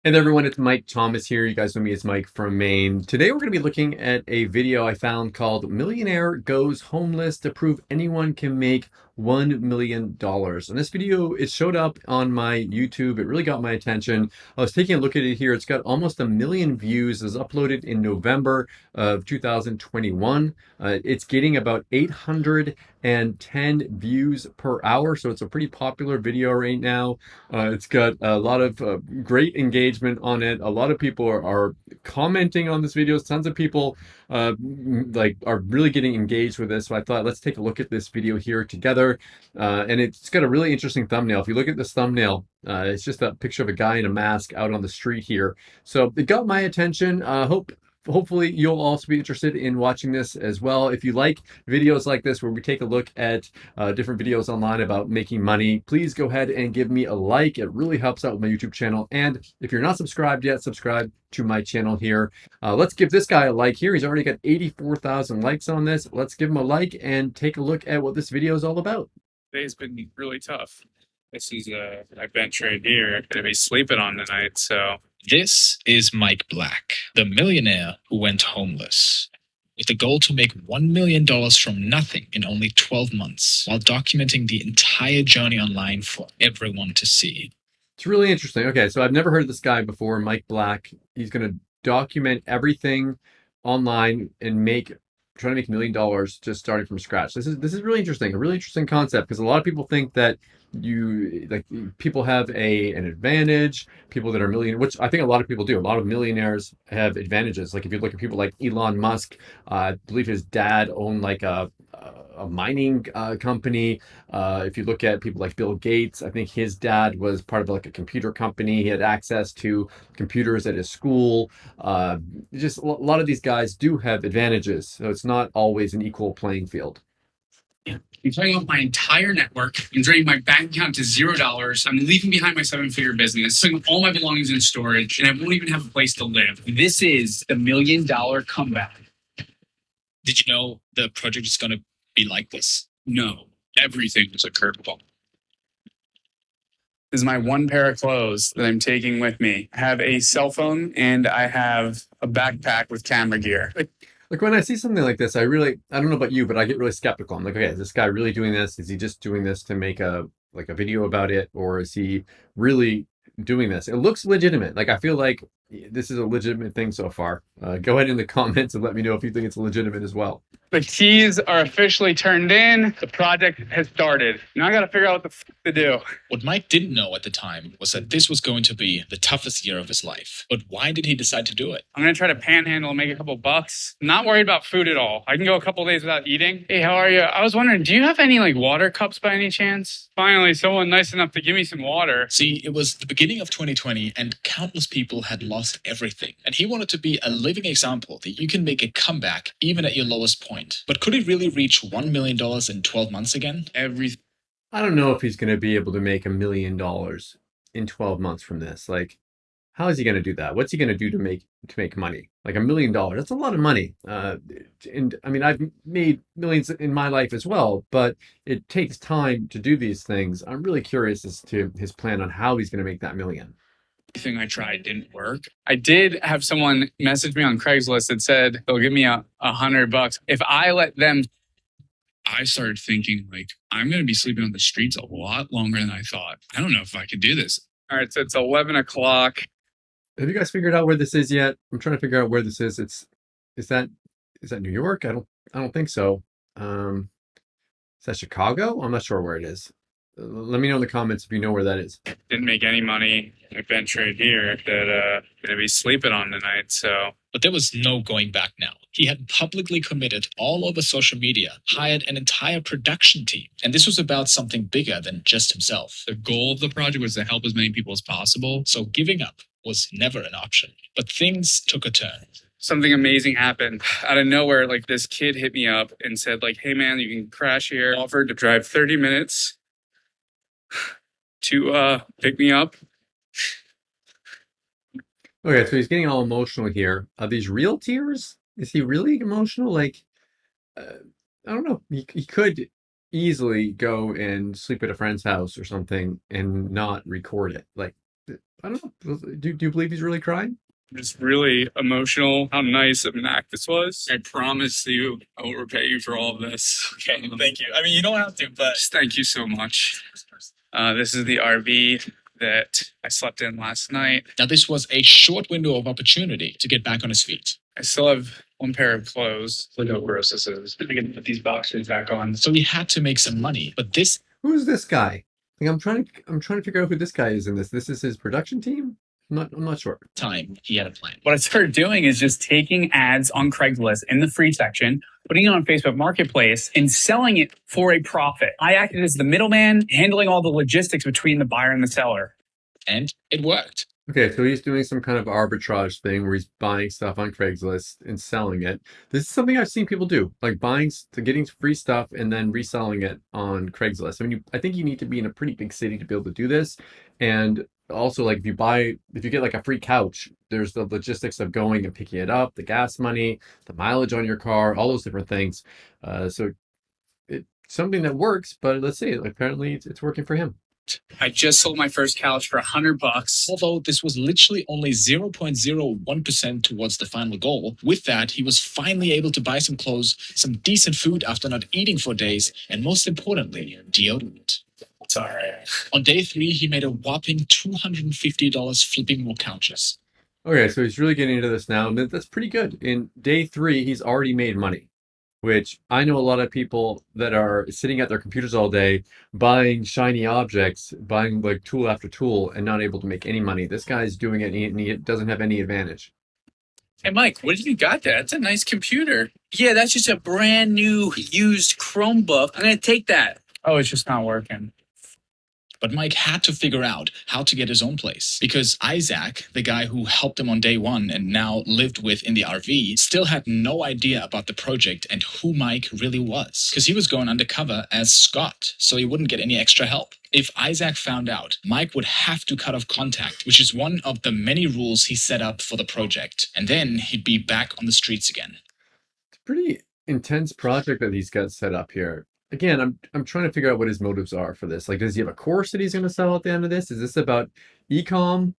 Hey there, everyone. It's Mike Thomas here. You guys know me as Mike from Maine. Today, we're going to be looking at a video I found called Millionaire Goes Homeless to Prove Anyone Can Make $1 million. And this video, it showed up on my YouTube. It really got my attention. I was taking a look at it here. It's got almost 1 million views. It was uploaded in November of 2021. It's getting about 810 views per hour. So it's a pretty popular video right now. It's got a lot of great engagement on it. A lot of people are commenting on this video. Tons of people are really getting engaged with this. So I thought, let's take a look at this video here together. And it's got a really interesting thumbnail. If you look at this thumbnail, it's just a picture of a guy in a mask out on the street here. So it got my attention. Hopefully you'll also be interested in watching this as well. If you like videos like this where we take a look at different videos online about making money, please go ahead and give me a like. It really helps out with my YouTube channel. And if you're not subscribed yet, subscribe to my channel here. Let's give this guy a like here. He's already got 84,000 likes on this. Let's give him a like and take a look at what this video is all about. Today's been really tough. This is my bench right here. I'm gonna be sleeping on tonight, so This is Mike Black, the millionaire who went homeless, with the goal to make $1 million from nothing in only 12 months, while documenting the entire journey online for everyone to see. It's really interesting. Okay, so I've never heard of this guy before, Mike Black. He's going to document everything online and try to make $1 million just starting from scratch. This is really interesting, a really interesting concept, because a lot of people think that people have an advantage, people that are millionaires, which I think a lot of people do. A lot of millionaires have advantages. Like if you look at people like Elon Musk, I believe his dad owned like a mining company. If you look at people like Bill Gates, I think his dad was part of like a computer company. He had access to computers at his school. Just a lot of these guys do have advantages, so it's not always an equal playing field. I'm cutting off my entire network. I'm draining my bank account to $0. I'm leaving behind my seven-figure business, putting all my belongings in storage, and I won't even have a place to live. This is the $1 million comeback. Did you know the project is going to be like this? No, everything was a curveball. This is my one pair of clothes that I'm taking with me. I have a cell phone and I have a backpack with camera gear. Like when I see something like this, I don't know about you, but I get really skeptical. I'm like, okay, is this guy really doing this? Is he just doing this to make a video about it, or is he really doing this? It looks legitimate. Like I feel like this is a legitimate thing so far. Go ahead in the comments and let me know if you think it's legitimate as well. The keys are officially turned in. The project has started. Now I got to figure out what the f to do. What Mike didn't know at the time was that this was going to be the toughest year of his life. But why did he decide to do it? I'm going to try to panhandle and make a couple bucks. I'm not worried about food at all. I can go a couple days without eating. Hey, how are you? I was wondering, do you have any water cups by any chance? Finally, someone nice enough to give me some water. See, it was the beginning of 2020 and countless people had lost everything. And he wanted to be a living example that you can make a comeback even at your lowest point. But could he really reach $1 million in 12 months again? I don't know if he's going to be able to make $1 million in 12 months from this. Like, how is he going to do that? What's he going to do to make money? Like $1 million, that's a lot of money. And I mean, I've made millions in my life as well, but it takes time to do these things. I'm really curious as to his plan on how he's going to make that million. Everything I tried didn't work. I did have someone message me on Craigslist that said they'll give me $100 if I let them. I started thinking I'm going to be sleeping on the streets a lot longer than I thought. I don't know if I can do this. All right, so it's 11 o'clock. Have you guys figured out where this is yet? I'm trying to figure out where this is. Is that New York? I don't think so. Is that Chicago? I'm not sure where it is. Let me know in the comments if you know where that is. didn't make any money. My bench right here that I'm gonna be sleeping on tonight, so. But there was no going back now. He had publicly committed all over social media, hired an entire production team. And this was about something bigger than just himself. The goal of the project was to help as many people as possible. So giving up was never an option. But things took a turn. Something amazing happened out of nowhere. This kid hit me up and said hey man, you can crash here. Offered to drive 30 minutes to pick me up. Okay, so he's getting all emotional here. Are these real tears? Is he really emotional? I don't know. He could easily go and sleep at a friend's house or something and not record it. I don't know. Do you believe he's really crying? Just really emotional how nice of an act this was. I promise you I will repay you for all of this. Okay, thank you. I mean, you don't have to, but Just thank you so much. This is the RV that I slept in last night. now this was a short window of opportunity to get back on his feet. I still have one pair of clothes. Look how gross this is. I can put these boxers back on. So he had to make some money, but this Who's this guy? Like, I'm trying to figure out who this guy is in this. This is his production team? I'm not sure. time he had a plan. What I started doing is just taking ads on Craigslist in the free section, putting it on Facebook Marketplace, and selling it for a profit. I acted as the middleman, handling all the logistics between the buyer and the seller. And it worked. Okay, so he's doing some kind of arbitrage thing where he's buying stuff on Craigslist and selling it. This is something I've seen people do, like getting free stuff and then reselling it on Craigslist. I mean, I think you need to be in a pretty big city to be able to do this. And also, like, if you get like a free couch, there's the logistics of going and picking it up, the gas money, the mileage on your car, all those different things. So it's something that works, but let's see, apparently it's working for him. I just sold my first couch for $100. Although this was literally only 0.01% towards the final goal, with that, he was finally able to buy some clothes, some decent food after not eating for days, and most importantly, deodorant. It's all right. On day 3, he made a whopping $250 flipping more couches. Okay, so he's really getting into this now, and that's pretty good. In day 3, he's already made money, which I know a lot of people that are sitting at their computers all day buying shiny objects, buying like tool after tool, and not able to make any money. This guy's doing it, and he doesn't have any advantage. Hey, Mike, what did you got there? That's a nice computer. Yeah, that's just a brand new used Chromebook. I'm going to take that. Oh, it's just not working. But Mike had to figure out how to get his own place because Isaac, the guy who helped him on day 1 and now lived with in the RV, still had no idea about the project and who Mike really was because he was going undercover as Scott, so he wouldn't get any extra help. If Isaac found out, Mike would have to cut off contact, which is one of the many rules he set up for the project, and then he'd be back on the streets again. It's a pretty intense project that he's got set up here. Again, I'm trying to figure out what his motives are for this. Like, does he have a course that he's going to sell at the end of this? Is this about e-commerce?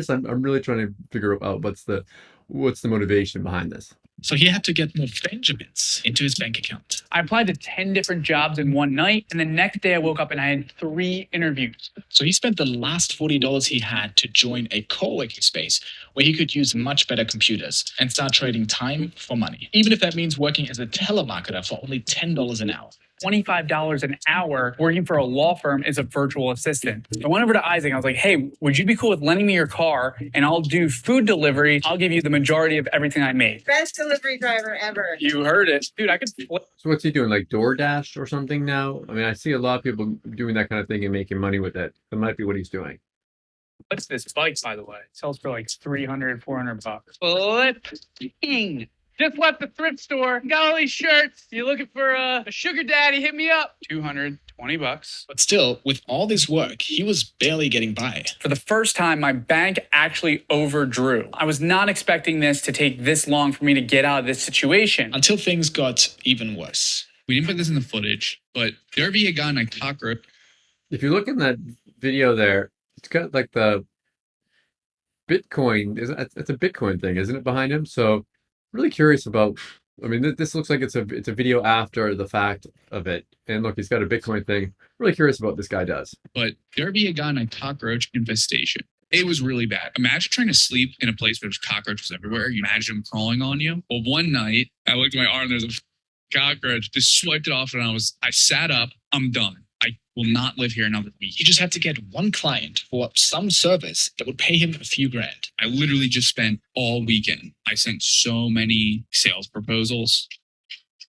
I'm really trying to figure out what's the motivation behind this. So he had to get more Benjamins into his bank account. I applied to 10 different jobs in one night, and the next day I woke up and I had 3 interviews. So he spent the last $40 he had to join a co-working space where he could use much better computers and start trading time for money, even if that means working as a telemarketer for only $10 an hour. $25 an hour working for a law firm as a virtual assistant. I went over to Isaac. I was like, hey, would you be cool with lending me your car and I'll do food delivery? I'll give you the majority of everything I made. Best delivery driver ever. You heard it. Dude, I could flip. So what's he doing, like DoorDash or something now? I mean, I see a lot of people doing that kind of thing and making money with it. That might be what he's doing. What's this bike, by the way? It sells for like $300, $400. Flipping. Just left the thrift store. Got all these shirts. You looking for a sugar daddy? Hit me up. $220. But still, with all this work, he was barely getting by. For the first time, my bank actually overdrew. I was not expecting this to take this long for me to get out of this situation. Until things got even worse. We didn't put this in the footage, but the RV had gotten a cockroach. If you look in that video there, it's got like the Bitcoin. It's a Bitcoin thing, isn't it, behind him? So really curious about. I mean, this looks like it's a video after the fact of it. And look, he's got a Bitcoin thing. Really curious about what this guy does. But the RV had gotten a cockroach infestation. It was really bad. Imagine trying to sleep in a place where there's cockroaches everywhere. You imagine them crawling on you. Well, one night I looked at my arm. There's a cockroach. Just swiped it off, and I sat up. I'm done. I will not live here another week. He just had to get one client for some service that would pay him a few grand. I literally just spent all weekend. I sent so many sales proposals.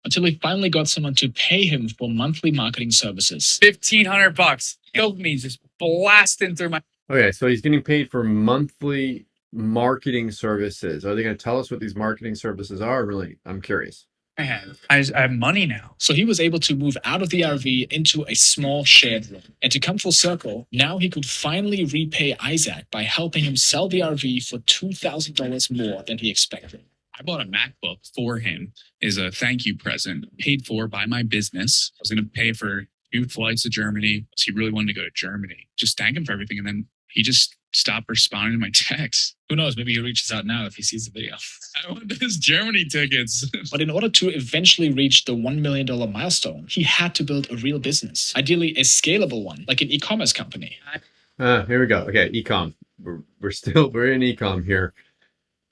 Until he finally got someone to pay him for monthly marketing services. $1,500. Dopamine just blasting through my. Okay, so he's getting paid for monthly marketing services. Are they going to tell us what these marketing services are? Really, I'm curious. Man, I have money now. So he was able to move out of the RV into a small shared room. And to come full circle, now he could finally repay Isaac by helping him sell the RV for $2,000 more than he expected. I bought a MacBook for him as a thank you present, paid for by my business. I was going to pay for 2 flights to Germany. So he really wanted to go to Germany. Just thank him for everything. And then he just stop responding to my texts. Who knows? Maybe he reaches out now if he sees the video. I want those Germany tickets. But in order to eventually reach the $1 million milestone, he had to build a real business, ideally a scalable one, like an e-commerce company. Here we go. Okay, ecom. We're in ecom here.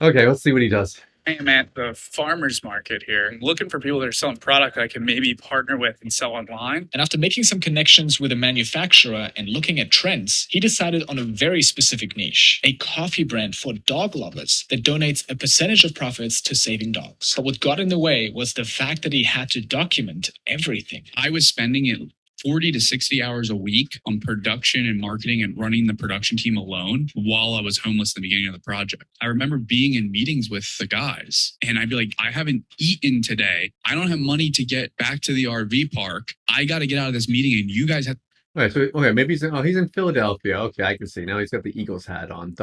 Okay, let's see what he does. I am at the farmer's market here. I'm looking for people that are selling product that I can maybe partner with and sell online. And after making some connections with a manufacturer and looking at trends, he decided on a very specific niche, a coffee brand for dog lovers that donates a percentage of profits to saving dogs. But what got in the way was the fact that he had to document everything. I was spending it 40 to 60 hours a week on production and marketing and running the production team alone while I was homeless at the beginning of the project. I remember being in meetings with the guys and I'd be like, I haven't eaten today. I don't have money to get back to the RV park. I got to get out of this meeting and you guys have. Okay, so maybe he's in Philadelphia. Okay, I can see now. He's got the Eagles hat on.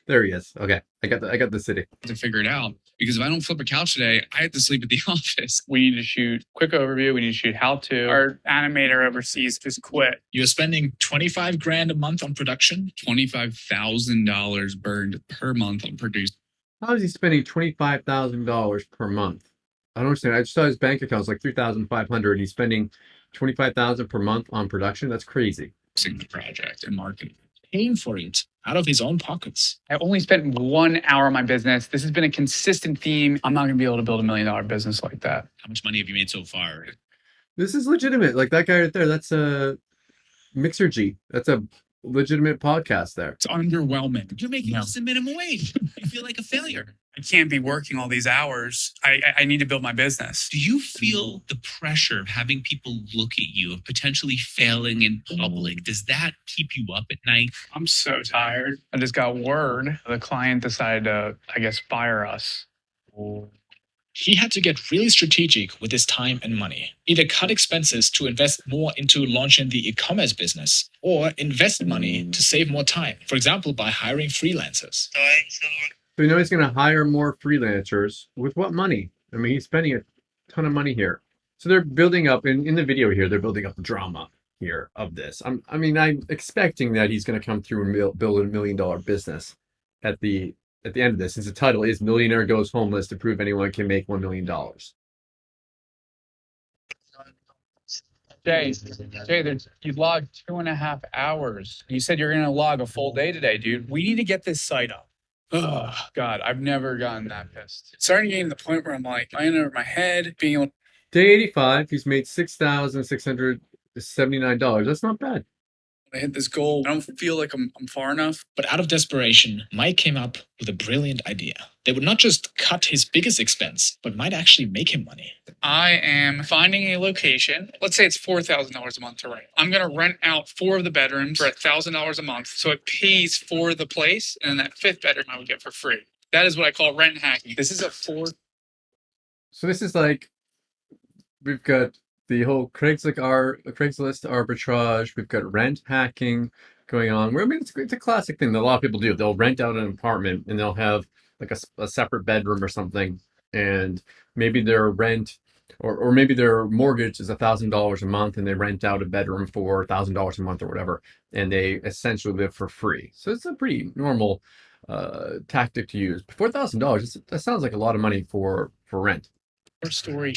There he is. Okay, I got the city to figure it out. Because if I don't flip a couch today, I have to sleep at the office. We need to shoot quick overview. We need to shoot how to. Our animator overseas just quit. You're spending 25 grand a month on production? $25,000 burned per month on producing. How is he spending $25,000 per month? I don't understand. I just saw his bank account was like $3,500 and he's spending $25,000 per month on production. That's crazy. The project and marketing. Paying for it out of his own pockets. I only spent 1 hour on my business. This has been a consistent theme. I'm not going to be able to build $1 million business like that. How much money have you made so far? This is legitimate. Like that guy right there, that's a Mixer G. That's a legitimate podcast there. It's underwhelming. You're making less than minimum wage. You feel like a failure. I can't be working all these hours. I need to build my business. Do you feel the pressure of having people look at you, of potentially failing in public? Does that keep you up at night? I'm so tired. I just got word the client decided to, I guess, fire us. He had to get really strategic with his time and money. Either cut expenses to invest more into launching the e-commerce business, or invest money to save more time. For example, by hiring freelancers. So you know he's going to hire more freelancers. With what money? I mean, he's spending a ton of money here. So they're building up, in the video here, they're building up the drama here of this. I'm expecting that he's going to come through and build $1 million business at the end of this, since the title is Millionaire Goes Homeless to Prove Anyone Can Make $1 million. Jay, you logged 2.5 hours. You said you're going to log a full day today, dude. We need to get this site up. Oh, God, I've never gotten that pissed. It's starting getting to the point where I'm like, lying over my head, being able. Day 85, he's made $6,679. That's not bad. I hit this goal. I don't feel like I'm far enough. But out of desperation, Mike came up with a brilliant idea. They would not just cut his biggest expense, but might actually make him money. I am finding a location. Let's say it's $4,000 a month to rent. I'm going to rent out 4 of the bedrooms for $1,000 a month. So it pays for the place. And then that 5th bedroom I would get for free. That is what I call rent hacking. This is a 4. So this is like, we've got the whole Craigslist arbitrage. We've got rent hacking going on. I mean, it's a classic thing that a lot of people do. They'll rent out an apartment and they'll have like a separate bedroom or something. And maybe their rent or maybe their mortgage is $1,000 a month and they rent out a bedroom for $1,000 a month or whatever. And they essentially live for free. So it's a pretty normal tactic to use. $4,000, that sounds like a lot of money for rent. 4-story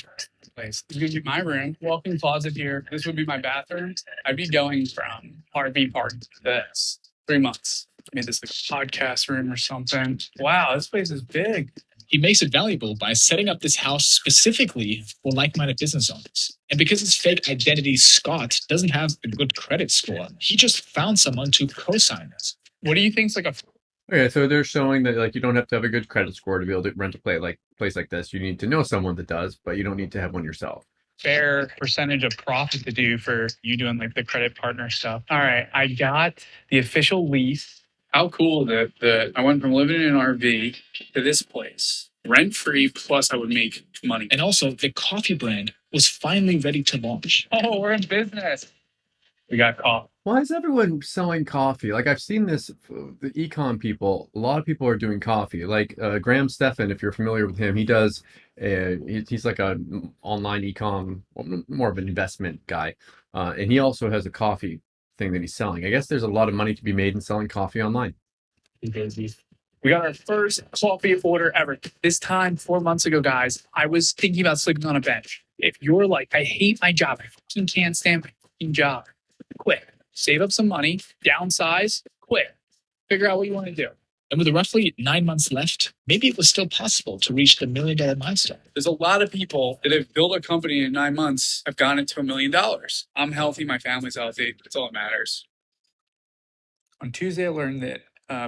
place. This would be my room. Walk-in closet here. This would be my bathroom. I'd be going from RV park to this. 3 months. Made this like a podcast room or something. Wow, this place is big. He makes it valuable by setting up this house specifically for like-minded business owners. And because his fake identity, Scott, doesn't have a good credit score, he just found someone to co-sign it. What do you think's like a... Okay, so they're showing that like you don't have to have a good credit score to be able to rent a place like this. You need to know someone that does, but you don't need to have one yourself. Fair percentage of profit to do for you doing like the credit partner stuff. All right, I got the official lease. How cool that I went from living in an RV to this place. Rent-free, plus I would make money. And also, the coffee brand was finally ready to launch. Oh, we're in business. We got coffee. Why is everyone selling coffee? Like I've seen this, the ecom people, a lot of people are doing coffee. Like Graham Stephan, if you're familiar with him, he does, he's like a online ecom, more of an investment guy. And he also has a coffee thing that he's selling. I guess there's a lot of money to be made in selling coffee online. We got our first coffee order ever. This time, 4 months ago, guys, I was thinking about sleeping on a bench. If you're like, I hate my job, I fucking can't stand my fucking job, quit. Save up some money, downsize, quit. Figure out what you want to do. And with roughly 9 months left, maybe it was still possible to reach the $1 million milestone. There's a lot of people that have built a company in 9 months, have gotten it to $1 million. I'm healthy, my family's healthy. That's all that matters. On Tuesday, I learned that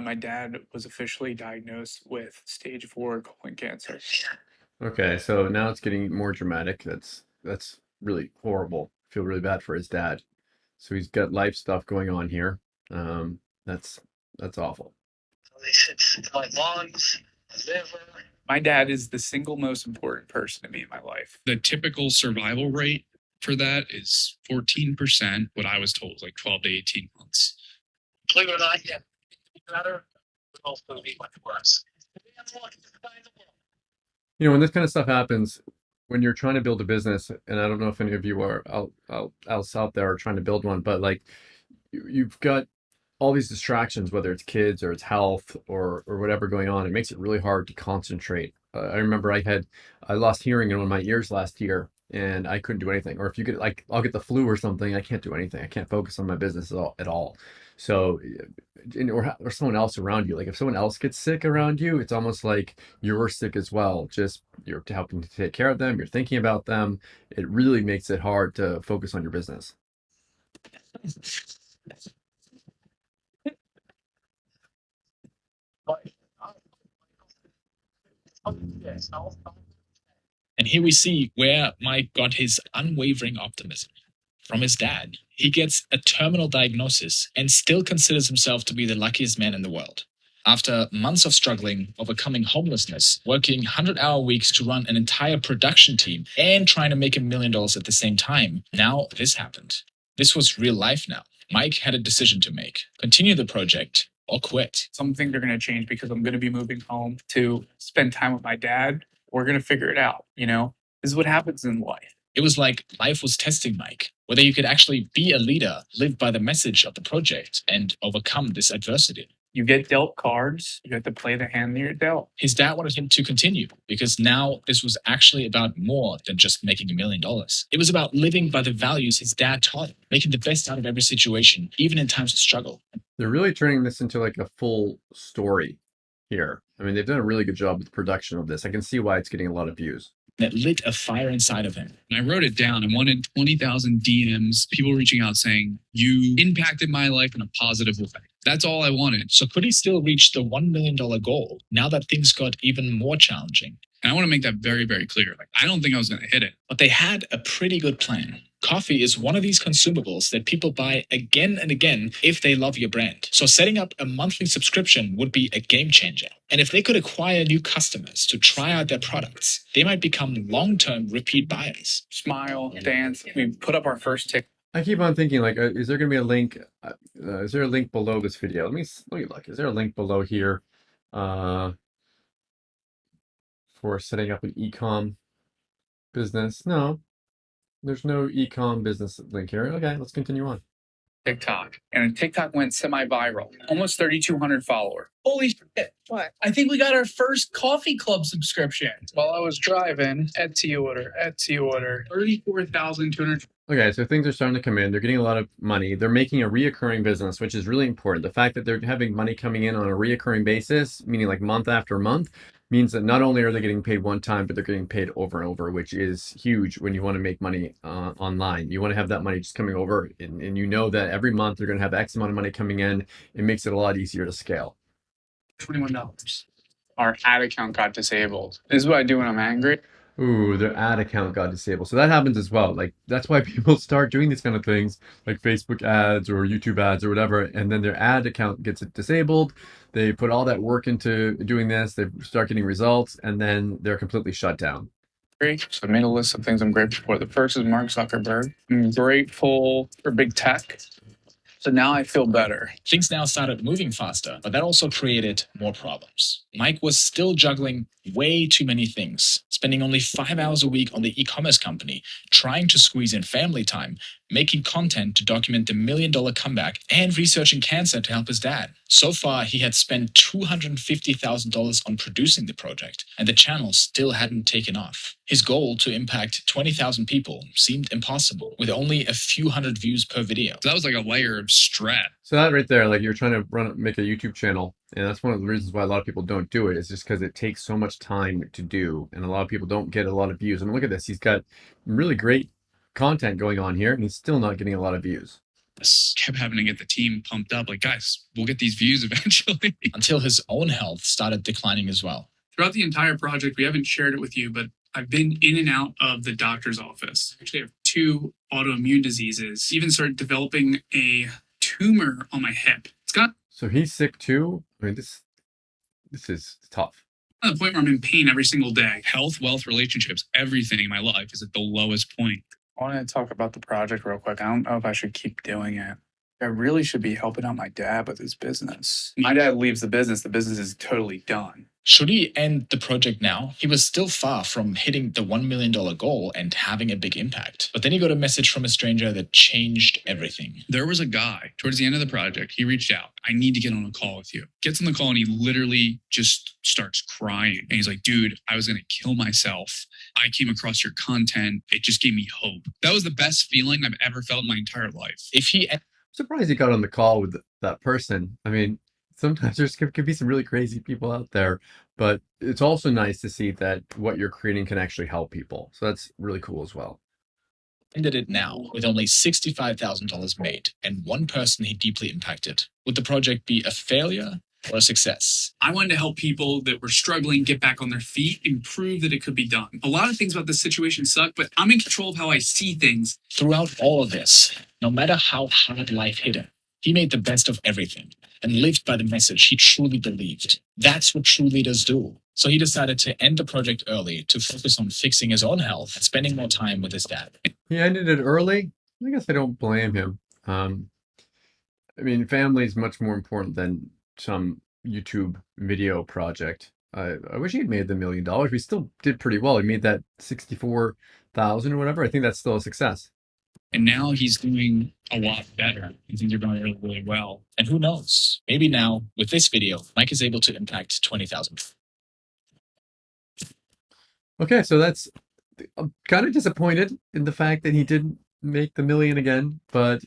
my dad was officially diagnosed with stage 4 colon cancer. Okay, so now it's getting more dramatic. That's really horrible. I feel really bad for his dad. So he's got life stuff going on here. That's awful. They said my lungs, my liver. My dad is the single most important person to me in my life. The typical survival rate for that is 14%. What I was told was like 12 to 18 months. Believe it or not, yeah, better, but also be much worse. You know, when this kind of stuff happens, when you're trying to build a business, and I don't know if any of you are out there are trying to build one, but like you've got all these distractions, whether it's kids or it's health or whatever going on. It makes it really hard to concentrate. I remember I lost hearing in one of my ears last year, and I couldn't do anything. Or if you get like, I'll get the flu or something, I can't do anything. I can't focus on my business at all. So, or someone else around you. Like if someone else gets sick around you, it's almost like you're sick as well. Just you're helping to take care of them. You're thinking about them. It really makes it hard to focus on your business. And here we see where Mike got his unwavering optimism from his dad. He gets a terminal diagnosis and still considers himself to be the luckiest man in the world. After months of struggling, overcoming homelessness, working 100-hour weeks to run an entire production team, and trying to make $1 million at the same time, now this happened. This was real life now. Mike had a decision to make: continue the project or quit. Some things are going to change because I'm going to be moving home to spend time with my dad. We're going to figure it out. You know, this is what happens in life. It was like life was testing Mike, whether you could actually be a leader, live by the message of the project, and overcome this adversity. You get dealt cards. You have to play the hand that you're dealt. His dad wanted him to continue because now this was actually about more than just making $1 million. It was about living by the values his dad taught him, making the best out of every situation, even in times of struggle. They're really turning this into like a full story here. I mean, they've done a really good job with the production of this. I can see why it's getting a lot of views. That lit a fire inside of him. And I wrote it down. I wanted 20,000 DMs, people reaching out saying, you impacted my life in a positive way. That's all I wanted. So could he still reach the $1 million goal now that things got even more challenging? And I want to make that very, very clear. Like, I don't think I was going to hit it. But they had a pretty good plan. Coffee is one of these consumables that people buy again and again if they love your brand. So setting up a monthly subscription would be a game changer. And if they could acquire new customers to try out their products, they might become long-term repeat buyers. Smile, dance. We put up our first tick. I keep on thinking, like, is there going to be a link? Is there a link below this video? Let me look. Is there a link below here for setting up an e-com business? No, there's no e-com business link here. Okay, let's continue on. TikTok. And TikTok went semi-viral. Almost 3,200 followers. Holy shit. What? I think we got our first coffee club subscription. While I was driving, Etsy order, 34,200. Okay, so things are starting to come in. They're getting a lot of money. They're making a reoccurring business, which is really important. The fact that they're having money coming in on a reoccurring basis, meaning like month after month, means that not only are they getting paid one time, but they're getting paid over and over, which is huge when you want to make money online. You want to have that money just coming over, and you know that every month you're going to have X amount of money coming in. It makes it a lot easier to scale. $21. Our ad account got disabled. This is what I do when I'm angry. Ooh, their ad account got disabled. So that happens as well. Like, that's why people start doing these kind of things, like Facebook ads or YouTube ads or whatever, and then their ad account gets disabled. They put all that work into doing this. They start getting results, and then they're completely shut down. So I made a list of things I'm grateful for. The first is Mark Zuckerberg. I'm grateful for big tech. So now I feel better. Things now started moving faster, but that also created more problems. Mike was still juggling way too many things, spending only 5 hours a week on the e-commerce company, trying to squeeze in family time, making content to document the $1 million comeback, and researching cancer to help his dad. So far, he had spent $250,000 on producing the project, and the channel still hadn't taken off. His goal to impact 20,000 people seemed impossible, with only a few hundred views per video. So that was like a layer of stress. So that right there, like you're trying to make a YouTube channel, and that's one of the reasons why a lot of people don't do it, is just because it takes so much time to do, and a lot of people don't get a lot of views. I mean, look at this. He's got really great content going on here, and he's still not getting a lot of views. Kept having to get the team pumped up. Like, guys, we'll get these views eventually. Until his own health started declining as well. Throughout the entire project, we haven't shared it with you, but I've been in and out of the doctor's office. I actually have 2 autoimmune diseases. Even started developing a tumor on my hip. It's got So he's sick too. I mean, this is tough. to the point where I'm in pain every single day. Health, wealth, relationships, everything in my life is at the lowest point. I want to talk about the project real quick. I don't know if I should keep doing it. I really should be helping out my dad with his business. My dad leaves the business is totally done. Should he end the project now? He was still far from hitting the $1 million goal and having a big impact. But then he got a message from a stranger that changed everything. There was a guy towards the end of the project. He reached out. I need to get on a call with you. Gets on the call and he literally just starts crying. And he's like, dude, I was going to kill myself. I came across your content. It just gave me hope. That was the best feeling I've ever felt in my entire life. If he I'm surprised he got on the call with that person. I mean, sometimes there's could be some really crazy people out there, but it's also nice to see that what you're creating can actually help people. So that's really cool as well. ended it now with only $65,000 made and one person he deeply impacted, would the project be a failure or a success? I wanted to help people that were struggling get back on their feet and prove that it could be done. A lot of things about this situation suck, but I'm in control of how I see things. Throughout all of this, no matter how hard life hit him, he made the best of everything and lived by the message he truly believed. That's what true leaders do. So he decided to end the project early to focus on fixing his own health and spending more time with his dad. He ended it early. I guess I don't blame him. I mean, family is much more important than some YouTube video project. I wish he had made the $1 million. We still did pretty well. He made that 64,000 or whatever. I think that's still a success. And now he's doing a lot better. And things are going really, really well. And who knows? Maybe now, with this video, Mike is able to impact 20,000. Okay, so I'm kind of disappointed in the fact that he didn't make the million again, but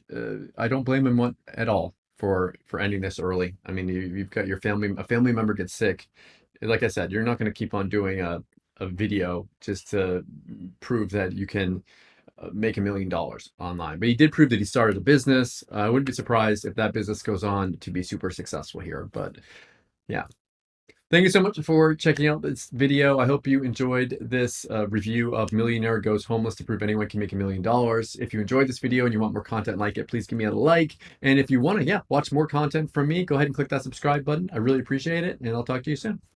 I don't blame him at all for ending this early. I mean, you've got a family member gets sick. Like I said, you're not going to keep on doing a video just to prove that you can make $1 million online. But he did prove that he started a business. I wouldn't be surprised if that business goes on to be super successful here. But yeah. Thank you so much for checking out this video. I hope you enjoyed this review of Millionaire Goes Homeless to Prove Anyone Can Make $1 million. If you enjoyed this video and you want more content like it, please give me a like. And if you want to, watch more content from me, go ahead and click that subscribe button. I really appreciate it, and I'll talk to you soon.